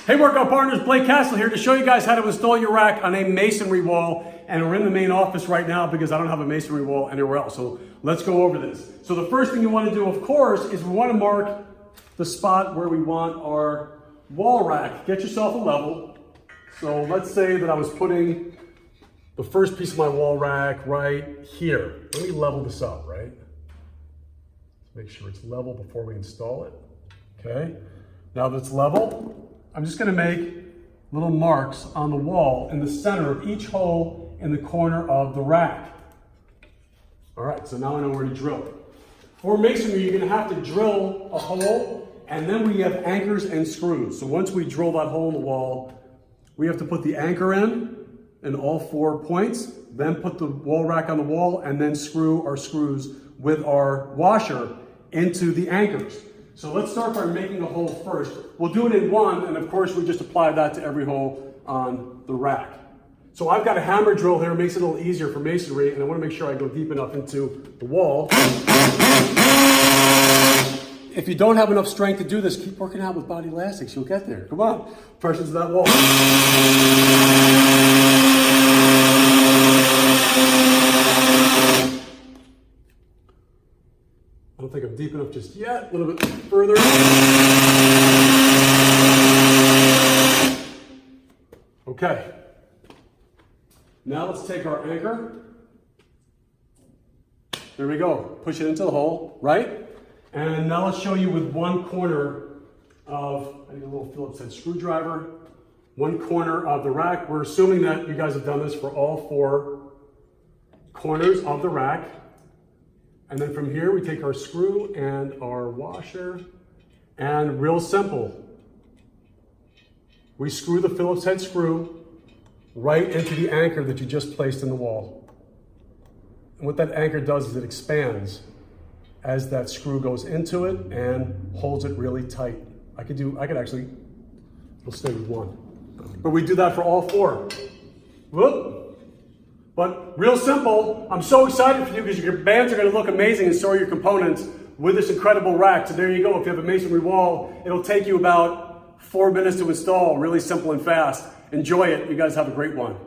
Hey workout partners, Blake Kassel here to show you guys how to install your rack on a masonry wall. And we're in the main office right now because I don't have a masonry wall anywhere else. So let's go over this. So the first thing you want to do, of course, is we want to mark the spot where we want our wall rack. Get yourself a level. So let's say that I was putting the first piece of my wall rack right here. Let me level this up, right? Make sure it's level before we install it. Okay, now that it's level, I'm just gonna make little marks on the wall in the center of each hole in the corner of the rack. All right, so now I know where to drill. For masonry, you're gonna have to drill a hole, and then we have anchors and screws. So once we drill that hole in the wall, we have to put the anchor in all 4 points, then put the wall rack on the wall, and then screw our screws with our washer into the anchors. So let's start by making a hole first. We'll do it in one, and of course we just apply that to every hole on the rack. So I've got a hammer drill here, it makes it a little easier for masonry, and I want to make sure I go deep enough into the wall. If you don't have enough strength to do this, keep working out with Bodylastics, you'll get there. Come on, press into that wall. I don't think I'm deep enough just yet. A little bit further. Okay. Now let's take our anchor. There we go. Push it into the hole, right? And now let's show you with one corner of, I need a little Phillips head screwdriver, one corner of the rack. We're assuming that you guys have done this for all 4 corners of the rack. And then from here, we take our screw and our washer, and real simple, we screw the Phillips head screw right into the anchor that you just placed in the wall. And what that anchor does is it expands as that screw goes into it and holds it really tight. I could actually, we'll stay with one. But we do that for all 4. Whoop. But real simple. I'm so excited for you because your bands are going to look amazing and so are your components with this incredible rack. So there you go. If you have a masonry wall, it'll take you about 4 minutes to install. Really simple and fast. Enjoy it. You guys have a great one.